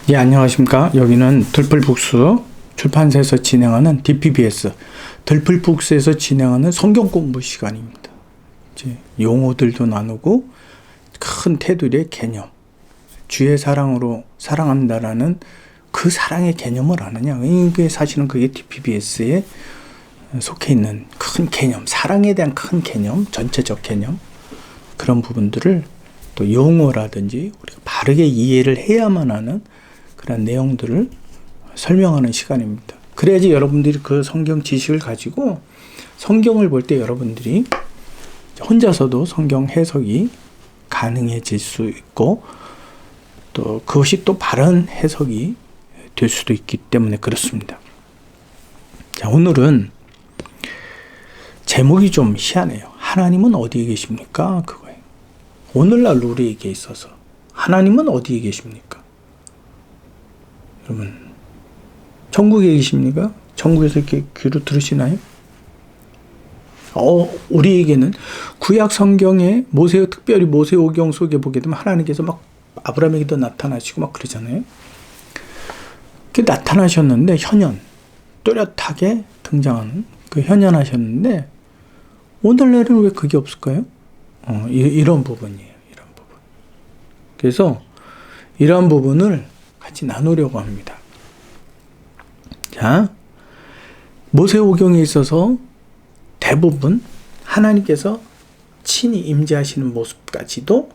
예, 안녕하십니까. 여기는 들풀북스 출판사에서 진행하는 DPBS, 들풀북스에서 진행하는 성경 공부 시간입니다. 이제 용어들도 나누고 큰 테두리의 개념, 주의 사랑으로 사랑한다라는 그 사랑의 개념을 아느냐. 이게 사실은 그게 DPBS에 속해 있는 큰 개념, 사랑에 대한 큰 개념, 전체적 개념, 그런 부분들을 또 용어라든지 우리가 바르게 이해를 해야만 하는 그런 내용들을 설명하는 시간입니다. 그래야지 여러분들이 그 성경 지식을 가지고 성경을 볼 때 여러분들이 혼자서도 성경 해석이 가능해질 수 있고, 또 그것이 또 바른 해석이 될 수도 있기 때문에 그렇습니다. 자, 오늘은 제목이 좀 희한해요. 하나님은 어디에 계십니까? 그거예요. 오늘날 우리에게 있어서 하나님은 어디에 계십니까? 여러분, 천국에 계십니까? 천국에서 이렇게 귀로 들으시나요? 우리에게는 구약 성경에 특별히 모세오경 속에 보게 되면 하나님께서 막 아브라함에게도 나타나시고 막 그러잖아요. 그 나타나셨는데 뚜렷하게 등장하는 그 현현하셨는데 오늘날은 왜 그게 없을까요? 이런 부분이에요. 이런 부분. 그래서 이러한 부분을 같이 나누려고 합니다. 자, 모세오경에 있어서 대부분 하나님께서 친히 임재하시는 모습까지도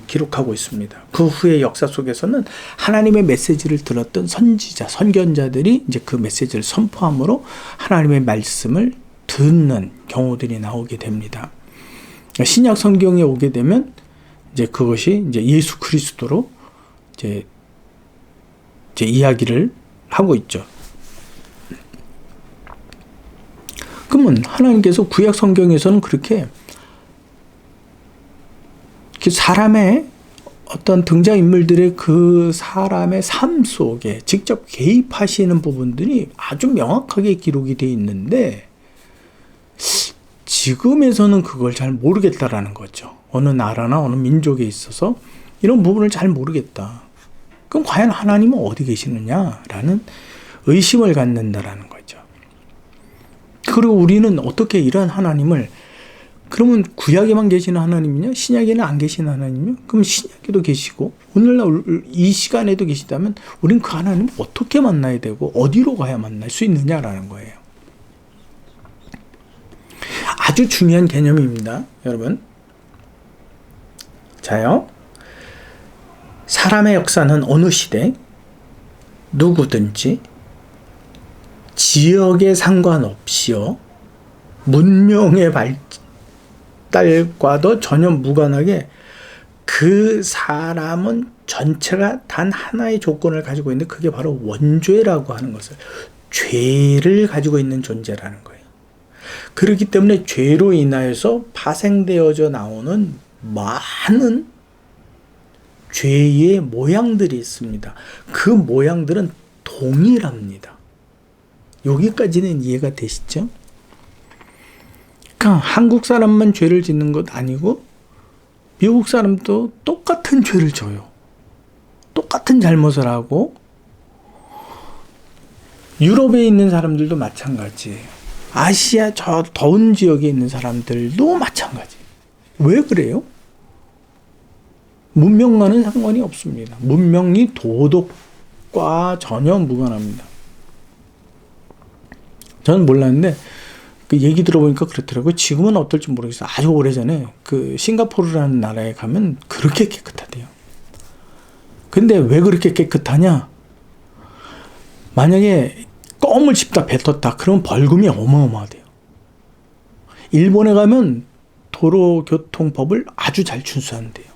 기록하고 있습니다. 그 후의 역사 속에서는 하나님의 메시지를 들었던 선지자, 선견자들이 이제 그 메시지를 선포함으로 하나님의 말씀을 듣는 경우들이 나오게 됩니다. 신약 성경에 오게 되면 이제 그것이 이제 예수 그리스도로 이제 이야기를 하고 있죠. 그러면 하나님께서 구약 성경에서는 그렇게 사람의 어떤 등장인물들의 그 사람의 삶 속에 직접 개입하시는 부분들이 아주 명확하게 기록이 되어 있는데 지금에서는 그걸 잘 모르겠다라는 거죠. 어느 나라나 어느 민족에 있어서 이런 부분을 잘 모르겠다. 그럼 과연 하나님은 어디 계시느냐라는 의심을 갖는다라는 거죠. 그리고 우리는 어떻게 이런 하나님을, 그러면 구약에만 계시는 하나님이냐? 신약에는 안 계시는 하나님이냐? 그럼 신약에도 계시고 오늘날 이 시간에도 계시다면 우리는 그 하나님을 어떻게 만나야 되고 어디로 가야 만날 수 있느냐라는 거예요. 아주 중요한 개념입니다, 여러분. 자요. 사람의 역사는 어느 시대 누구든지 지역에 상관없이요, 문명의 발달과도 전혀 무관하게 그 사람은 전체가 단 하나의 조건을 가지고 있는데 그게 바로 원죄라고 하는 것을, 죄를 가지고 있는 존재라는 거예요. 그렇기 때문에 죄로 인하여서 파생되어져 나오는 많은 죄의 모양들이 있습니다. 그 모양들은 동일합니다. 여기까지는 이해가 되시죠? 그러니까 한국 사람만 죄를 짓는 것 아니고 미국 사람도 똑같은 죄를 져요. 똑같은 잘못을 하고 유럽에 있는 사람들도 마찬가지예요. 아시아 저 더운 지역에 있는 사람들도 마찬가지. 왜 그래요? 문명과는 상관이 없습니다. 문명이 도덕과 전혀 무관합니다. 저는 몰랐는데 그 얘기 들어보니까 그렇더라고요. 지금은 어떨지 모르겠어요. 아주 오래전에 그 싱가포르라는 나라에 가면 그렇게 깨끗하대요. 근데 왜 그렇게 깨끗하냐? 만약에 껌을 씹다 뱉었다 그러면 벌금이 어마어마하대요. 일본에 가면 도로교통법을 아주 잘 준수한대요.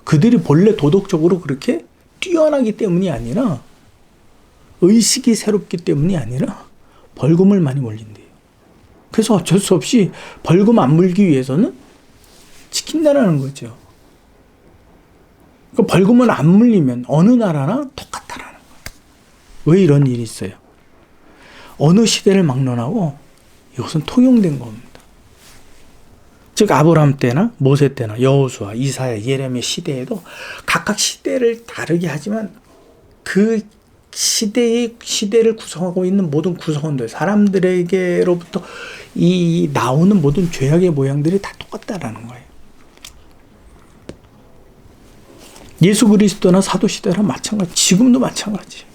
그들이 본래 도덕적으로 그렇게 뛰어나기 때문이 아니라, 의식이 새롭기 때문이 아니라 벌금을 많이 물린대요. 그래서 어쩔 수 없이 벌금 안 물기 위해서는 지킨다라는 거죠. 그 벌금을 안 물리면 어느 나라나 똑같다라는 거예요. 왜 이런 일이 있어요? 어느 시대를 막론하고 이것은 통용된 겁니다. 즉 아브라함 때나 모세 때나 여호수아, 이사야, 예레미야 시대에도 각각 시대를 다르게 하지만 그 시대를 구성하고 있는 모든 구성원들, 사람들에게로부터 이 나오는 모든 죄악의 모양들이 다 똑같다라는 거예요. 예수 그리스도나 사도 시대랑 마찬가지, 지금도 마찬가지.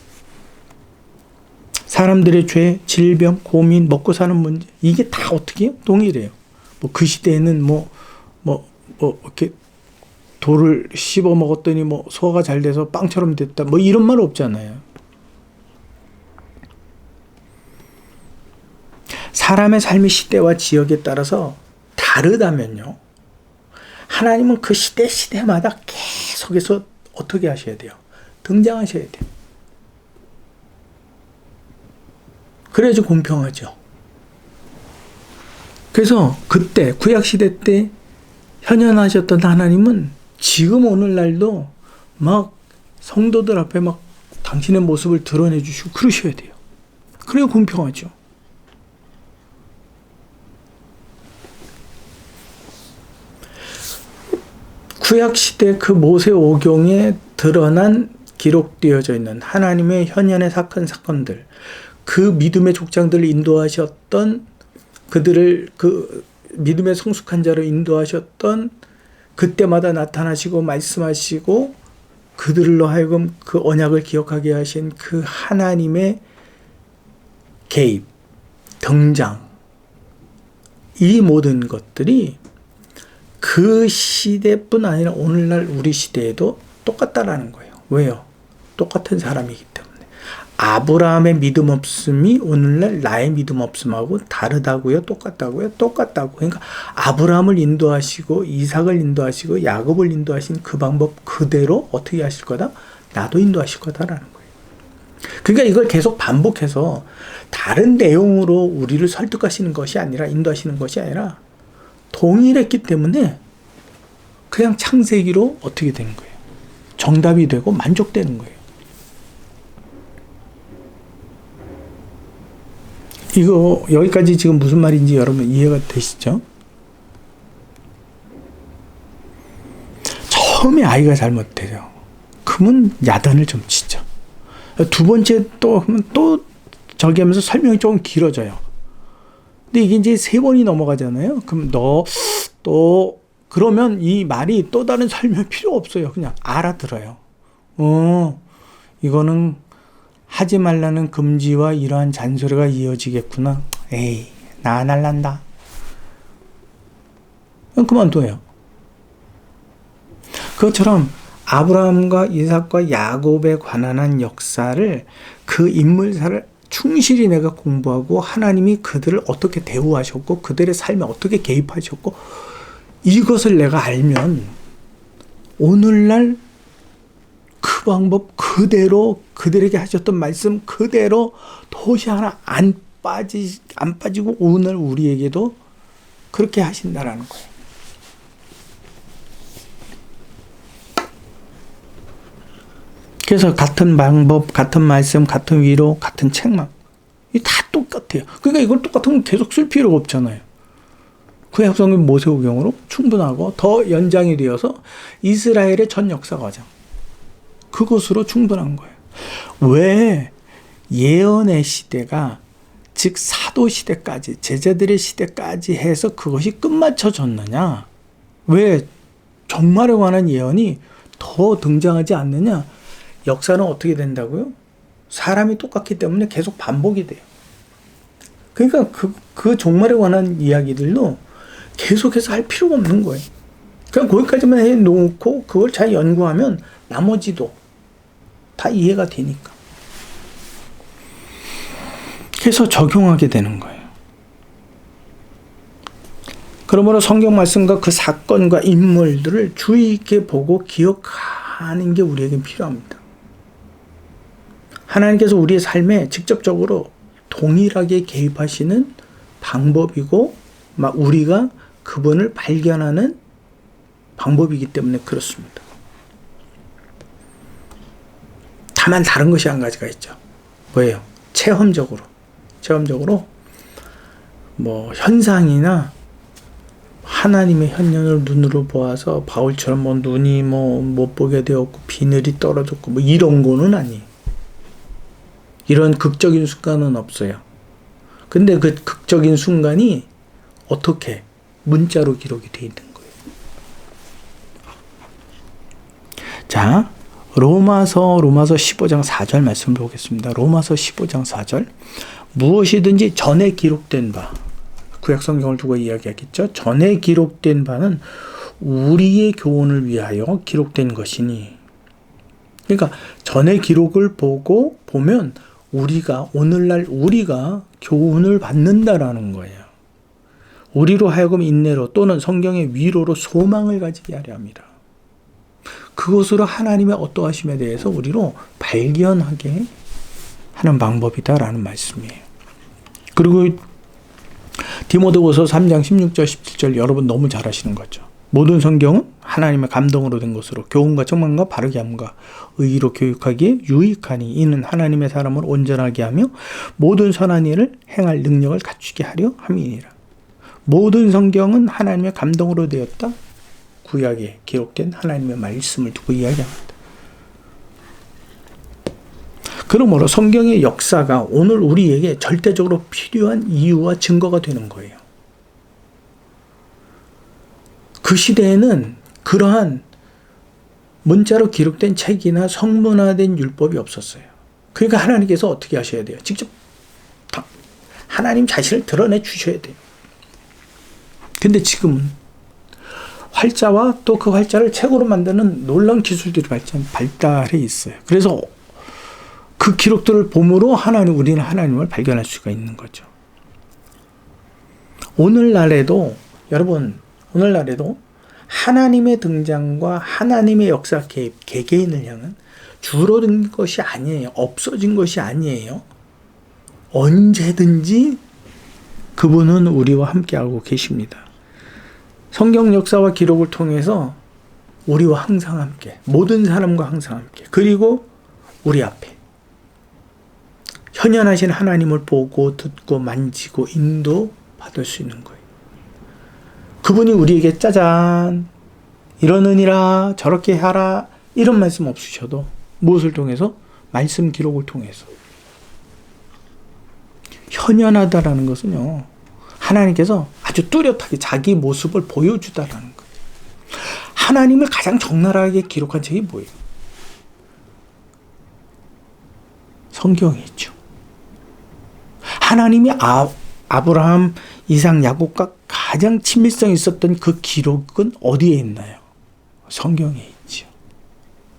사람들의 죄, 질병, 고민, 먹고 사는 문제, 이게 다 어떻게 해요? 동일해요. 뭐 그 시대에는 이렇게 돌을 씹어 먹었더니 뭐 소화가 잘 돼서 빵처럼 됐다, 뭐 이런 말 없잖아요. 사람의 삶의 시대와 지역에 따라서 다르다면요, 하나님은 그 시대마다 계속해서 어떻게 하셔야 돼요? 등장하셔야 돼요. 그래야지 공평하죠. 그래서 그때 구약시대 때 현현하셨던 하나님은 지금 오늘날도 막 성도들 앞에 막 당신의 모습을 드러내 주시고 그러셔야 돼요. 그래야 공평하죠. 구약시대 그 모세오경에 드러난 기록되어져 있는 하나님의 현현의 사건들, 그 믿음의 족장들을 인도하셨던, 그들을 그 믿음의 성숙한 자로 인도하셨던, 그때마다 나타나시고 말씀하시고 그들로 하여금 그 언약을 기억하게 하신 그 하나님의 개입, 등장, 이 모든 것들이 그 시대뿐 아니라 오늘날 우리 시대에도 똑같다라는 거예요. 왜요? 똑같은 사람이기 때문에. 아브라함의 믿음 없음이 오늘날 나의 믿음 없음하고 다르다고요? 똑같다고요? 똑같다고. 그러니까 아브라함을 인도하시고 이삭을 인도하시고 야곱을 인도하신 그 방법 그대로 어떻게 하실 거다? 나도 인도하실 거다라는 거예요. 그러니까 이걸 계속 반복해서 다른 내용으로 우리를 설득하시는 것이 아니라, 인도하시는 것이 아니라 동일했기 때문에 그냥 창세기로 어떻게 되는 거예요? 정답이 되고 만족되는 거예요. 이거 여기까지 지금 무슨 말인지 여러분 이해가 되시죠? 처음에 아이가 잘못돼요. 그러면 야단을 좀 치죠. 두 번째 또 하면 또 저기 하면서 설명이 조금 길어져요. 근데 이게 이제 3번이 넘어가잖아요. 그럼 그러면 이 말이 또 다른 설명 필요 없어요. 그냥 알아들어요. 이거는 하지 말라는 금지와 이러한 잔소리가 이어지겠구나. 에이, 나 안 할란다. 그만둬요. 그것처럼 아브라함과 이삭과 야곱에 관한 역사를, 그 인물사를 충실히 내가 공부하고 하나님이 그들을 어떻게 대우하셨고 그들의 삶에 어떻게 개입하셨고 이것을 내가 알면 오늘날 그 방법 그대로, 그들에게 하셨던 말씀 그대로 도시 하나 안 빠지고 오늘 우리에게도 그렇게 하신다라는 거예요. 그래서 같은 방법, 같은 말씀, 같은 위로, 같은 책망, 이 다 똑같아요. 그러니까 이걸 똑같으면 계속 쓸 필요가 없잖아요. 구약성경 모세오경으로 충분하고 더 연장이 되어서 이스라엘의 전 역사 과정, 그것으로 충분한 거예요. 왜 예언의 시대가, 즉 사도 시대까지, 제자들의 시대까지 해서 그것이 끝마쳐졌느냐? 왜 종말에 관한 예언이 더 등장하지 않느냐? 역사는 어떻게 된다고요? 사람이 똑같기 때문에 계속 반복이 돼요. 그러니까 그 종말에 관한 이야기들도 계속해서 할 필요가 없는 거예요. 그냥 거기까지만 해놓고 그걸 잘 연구하면 나머지도 다 이해가 되니까. 그래서 적용하게 되는 거예요. 그러므로 성경 말씀과 그 사건과 인물들을 주의 있게 보고 기억하는 게 우리에게 필요합니다. 하나님께서 우리의 삶에 직접적으로 동일하게 개입하시는 방법이고 우리가 그분을 발견하는 방법이기 때문에 그렇습니다. 다만 다른 것이 한 가지가 있죠. 뭐예요? 체험적으로 뭐 현상이나 하나님의 현년을 눈으로 보아서 바울처럼 뭐 눈이 뭐 못 보게 되었고 비늘이 떨어졌고 뭐 이런 거는 아니에요. 이런 극적인 순간은 없어요. 근데 그 극적인 순간이 어떻게 문자로 기록이 되어 있는 거예요. 자, 로마서 15장 4절 말씀을 보겠습니다. 로마서 15장 4절. 무엇이든지 전에 기록된 바, 구약 성경을 두고 이야기하겠죠. 전에 기록된 바는 우리의 교훈을 위하여 기록된 것이니. 그러니까 전에 기록을 보면 오늘날 우리가 교훈을 받는다라는 거예요. 우리로 하여금 인내로 또는 성경의 위로로 소망을 가지게 하려 합니다. 그것으로 하나님의 어떠하심에 대해서 우리로 발견하게 하는 방법이다라는 말씀이에요. 그리고 디모데후서 3장 16절 17절 여러분 너무 잘 아시는 거죠. 모든 성경은 하나님의 감동으로 된 것으로 교훈과 책망과 바르게 함과 의의로 교육하기에 유익하니 이는 하나님의 사람을 온전하게 하며 모든 선한 일을 행할 능력을 갖추게 하려 함이니라. 모든 성경은 하나님의 감동으로 되었다. 구약에 기록된 하나님의 말씀을 두고 이야기합니다. 그러므로 성경의 역사가 오늘 우리에게 절대적으로 필요한 이유와 증거가 되는 거예요. 그 시대에는 그러한 문자로 기록된 책이나 성문화된 율법이 없었어요. 그러니까 하나님께서 어떻게 하셔야 돼요? 직접 하나님 자신을 드러내 주셔야 돼요. 근데 지금은 활자와 또 그 활자를 책으로 만드는 놀라운 기술들이 발달해 있어요. 그래서 그 기록들을 봄으로 우리는 하나님을 발견할 수가 있는 거죠. 오늘날에도 하나님의 등장과 하나님의 역사 개개인을 향한 줄어든 것이 아니에요. 없어진 것이 아니에요. 언제든지 그분은 우리와 함께하고 계십니다. 성경 역사와 기록을 통해서 우리와 항상 함께, 모든 사람과 항상 함께, 그리고 우리 앞에 현현하신 하나님을 보고 듣고 만지고 인도받을 수 있는 거예요. 그분이 우리에게 짜잔 이러느니라 저렇게 하라 이런 말씀 없으셔도 무엇을 통해서? 말씀 기록을 통해서. 현현하다라는 것은요, 하나님께서 아주 뚜렷하게 자기 모습을 보여주다라는 거예요. 하나님을 가장 적나라하게 기록한 책이 뭐예요? 성경이 있죠. 하나님이 아브라함, 이삭, 야곱과 가장 친밀성이 있었던 그 기록은 어디에 있나요? 성경에 있죠.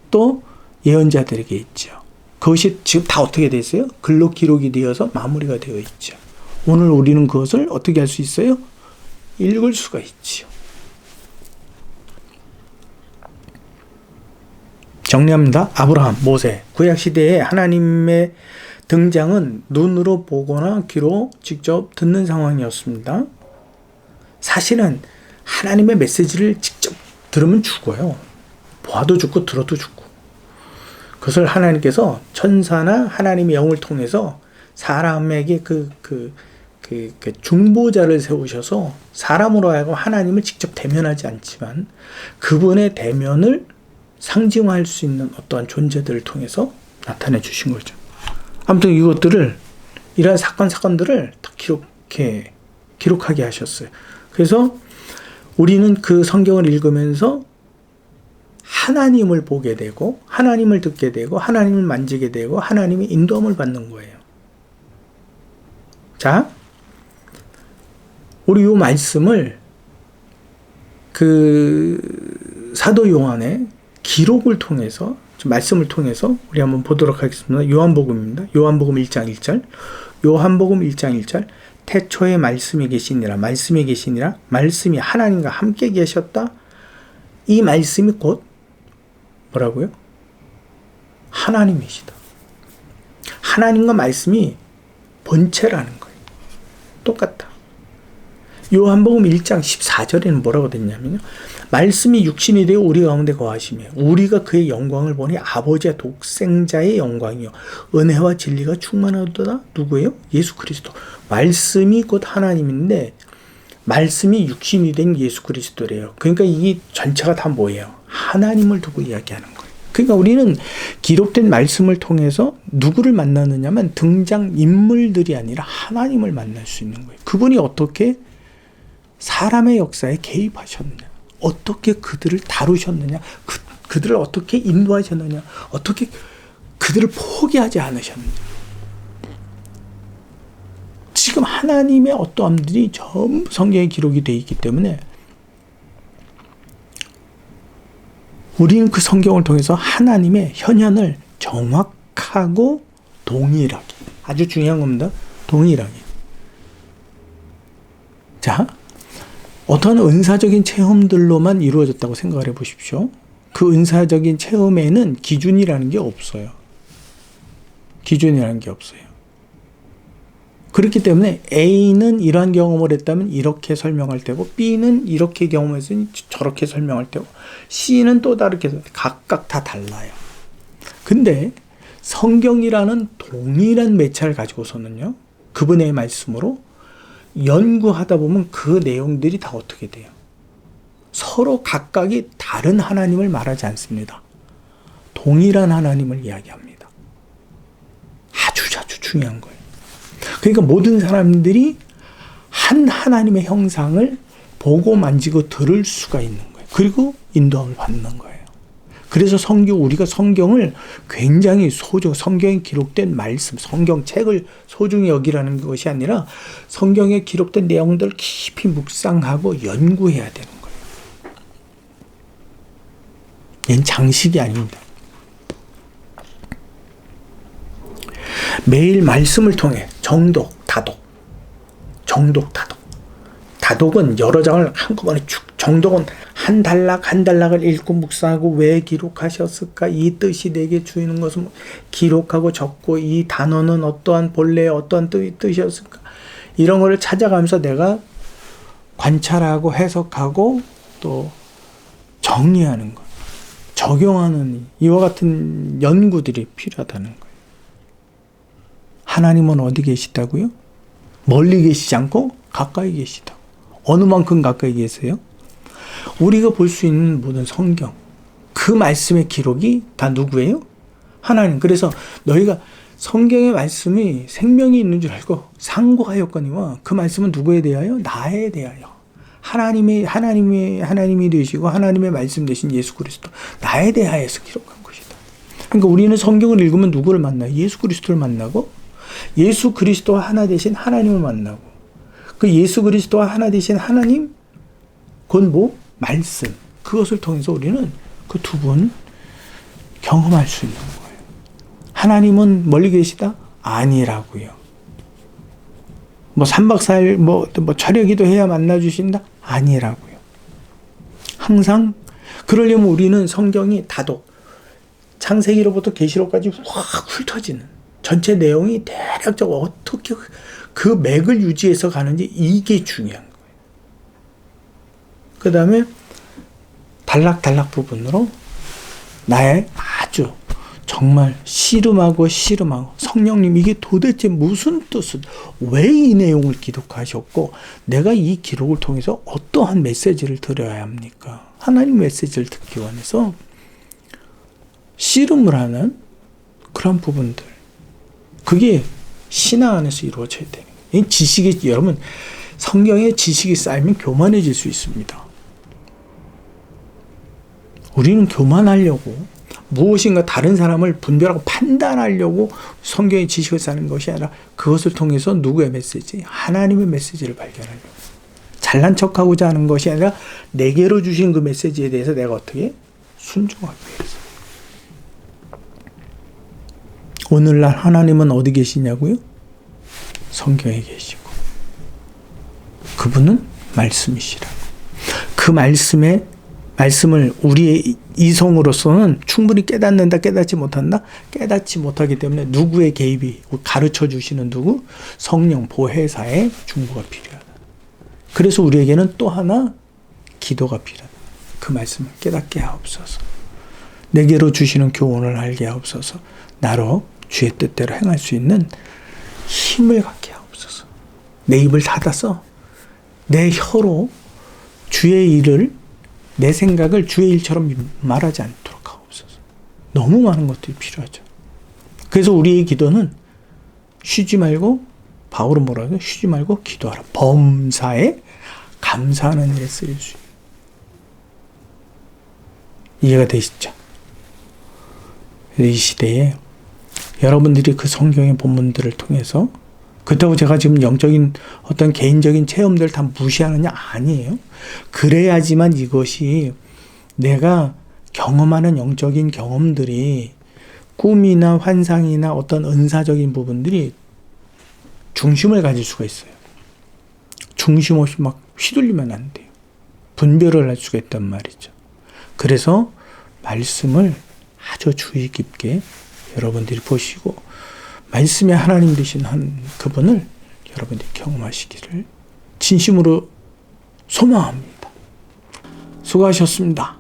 또 예언자들에게 있죠. 그것이 지금 다 어떻게 되어 있어요? 글로 기록이 되어서 마무리가 되어 있죠. 오늘 우리는 그것을 어떻게 할 수 있어요? 읽을 수가 있죠. 정리합니다. 아브라함, 모세, 구약시대에 하나님의 등장은 눈으로 보거나 귀로 직접 듣는 상황이었습니다. 사실은 하나님의 메시지를 직접 들으면 죽어요. 봐도 죽고 들어도 죽고. 그것을 하나님께서 천사나 하나님의 영을 통해서 사람에게 그 중보자를 세우셔서 사람으로 하여금 하나님을 직접 대면하지 않지만 그분의 대면을 상징화할 수 있는 어떠한 존재들을 통해서 나타내 주신 거죠. 아무튼 이러한 사건들을 다 기록하게 하셨어요. 그래서 우리는 그 성경을 읽으면서 하나님을 보게 되고, 하나님을 듣게 되고, 하나님을 만지게 되고, 하나님의 인도함을 받는 거예요. 자, 우리 이 말씀을 사도 요한의 기록을 통해서, 말씀을 통해서 우리 한번 보도록 하겠습니다. 요한복음입니다. 요한복음 1장 1절. 요한복음 1장 1절. 태초에 말씀이 계시니라. 말씀이 계시니라. 말씀이 하나님과 함께 계셨다. 이 말씀이 곧 뭐라고요? 하나님이시다. 하나님과 말씀이 본체라는 거예요. 똑같다. 요한복음 1장 14절에는 뭐라고 됐냐면요. 말씀이 육신이 되어 우리 가운데 거하시며 우리가 그의 영광을 보니 아버지의 독생자의 영광이요 은혜와 진리가 충만하도다. 누구예요? 예수 그리스도. 말씀이 곧 하나님인데 말씀이 육신이 된 예수 그리스도래요. 그러니까 이 전체가 다 뭐예요? 하나님을 두고 이야기하는 거예요. 그러니까 우리는 기록된 말씀을 통해서 누구를 만나느냐면 등장 인물들이 아니라 하나님을 만날 수 있는 거예요. 그분이 어떻게 사람의 역사에 개입하셨느냐, 어떻게 그들을 다루셨느냐, 그들을 어떻게 인도하셨느냐, 어떻게 그들을 포기하지 않으셨느냐. 지금 하나님의 어떠함들이 전부 성경에 기록이 되어 있기 때문에 우리는 그 성경을 통해서 하나님의 현현을 정확하고 동일하게, 아주 중요한 겁니다. 동일하게. 자, 어떤 은사적인 체험들로만 이루어졌다고 생각을 해 보십시오. 그 은사적인 체험에는 기준이라는 게 없어요. 기준이라는 게 없어요. 그렇기 때문에 A는 이러한 경험을 했다면 이렇게 설명할 테고, B는 이렇게 경험했으니 저렇게 설명할 테고, C는 또 다르게, 각각 다 달라요. 근데 성경이라는 동일한 매체를 가지고서는요, 그분의 말씀으로 연구하다 보면 그 내용들이 다 어떻게 돼요? 서로 각각이 다른 하나님을 말하지 않습니다. 동일한 하나님을 이야기합니다. 아주 중요한 거예요. 그러니까 모든 사람들이 한 하나님의 형상을 보고 만지고 들을 수가 있는 거예요. 그리고 인도함을 받는 거예요. 그래서 우리가 성경을 굉장히 성경에 기록된 말씀, 성경책을 소중히 여기라는 것이 아니라 성경에 기록된 내용들을 깊이 묵상하고 연구해야 되는 거예요. 얘는 장식이 아닙니다. 매일 말씀을 통해 정독, 다독. 다독은 여러 장을 한꺼번에 정독은 한 단락을 읽고 묵상하고 왜 기록하셨을까? 이 뜻이 내게 주는 것은 기록하고 적고, 이 단어는 어떠한 본래의 어떠한 뜻이었을까? 이런 거를 찾아가면서 내가 관찰하고 해석하고 또 정리하는 것, 적용하는 이와 같은 연구들이 필요하다는 거예요. 하나님은 어디 계시다고요? 멀리 계시지 않고 가까이 계시다. 어느 만큼 가까이 계세요? 우리가 볼 수 있는 모든 성경, 그 말씀의 기록이 다 누구예요? 하나님. 그래서 너희가 성경의 말씀이 생명이 있는 줄 알고 상고하였거니와, 그 말씀은 누구에 대하여? 나에 대하여. 하나님이 되시고 하나님의 말씀 되신 예수 그리스도, 나에 대하여서 기록한 것이다. 그러니까 우리는 성경을 읽으면 누구를 만나요? 예수 그리스도를 만나고, 예수 그리스도와 하나 되신 하나님을 만나고, 그 예수 그리스도와 하나 되신 하나님, 그건 뭐? 말씀. 그것을 통해서 우리는 그 두 분 경험할 수 있는 거예요. 하나님은 멀리 계시다? 아니라고요. 뭐 3박 4일 뭐 철야기도 해야 만나주신다? 아니라고요. 항상 그러려면 우리는 성경이 다독, 창세기로부터 계시록까지 확 훑어지는 전체 내용이 대략적으로 어떻게 그 맥을 유지해서 가는지, 이게 중요한 거예요. 그 다음에 단락 부분으로 나의 아주 정말 씨름하고 성령님 이게 도대체 무슨 뜻은, 왜 이 내용을 기록하셨고 내가 이 기록을 통해서 어떠한 메시지를 드려야 합니까? 하나님 메시지를 듣기 원해서 씨름을 하는 그런 부분들, 그게 신앙 안에서 이루어져야 되는 거예요. 지식이, 여러분, 성경에 지식이 쌓이면 교만해질 수 있습니다. 우리는 교만하려고, 무엇인가 다른 사람을 분별하고 판단하려고 성경의 지식을 쌓는 것이 아니라, 그것을 통해서 누구의 메시지? 하나님의 메시지를 발견하려고. 잘난 척하고자 하는 것이 아니라 내게로 주신 그 메시지에 대해서 내가 어떻게 순종하기 위해서. 오늘날 하나님은 어디 계시냐고요? 성경에 계시고, 그분은 말씀이시라고. 그 말씀을 우리의 이성으로서는 충분히 깨닫는다, 깨닫지 못한다? 깨닫지 못하기 때문에 누구의 개입이, 가르쳐 주시는 누구? 성령 보혜사의 중보가 필요하다. 그래서 우리에게는 또 하나 기도가 필요하다. 그 말씀을 깨닫게 하옵소서. 내게로 주시는 교훈을 알게 하옵소서. 나로 주의 뜻대로 행할 수 있는 힘을 갖게 하옵소서. 내 입을 닫아서 내 혀로 주의 일을, 내 생각을 주의 일처럼 말하지 않도록 하옵소서. 너무 많은 것들이 필요하죠. 그래서 우리의 기도는 쉬지 말고, 바울은 뭐라고 해요? 쉬지 말고 기도하라. 범사에 감사하는 일에 쓰일 수 있는. 이해가 되시죠? 이 시대에 여러분들이 그 성경의 본문들을 통해서, 그렇다고 제가 지금 영적인 어떤 개인적인 체험들 다 무시하느냐? 아니에요. 그래야지만 이것이 내가 경험하는 영적인 경험들이 꿈이나 환상이나 어떤 은사적인 부분들이 중심을 가질 수가 있어요. 중심 없이 막 휘둘리면 안 돼요. 분별을 할 수가 있단 말이죠. 그래서 말씀을 아주 주의 깊게 여러분들이 보시고, 말씀의 하나님 되신 그분을 여러분들이 경험하시기를 진심으로 소망합니다. 수고하셨습니다.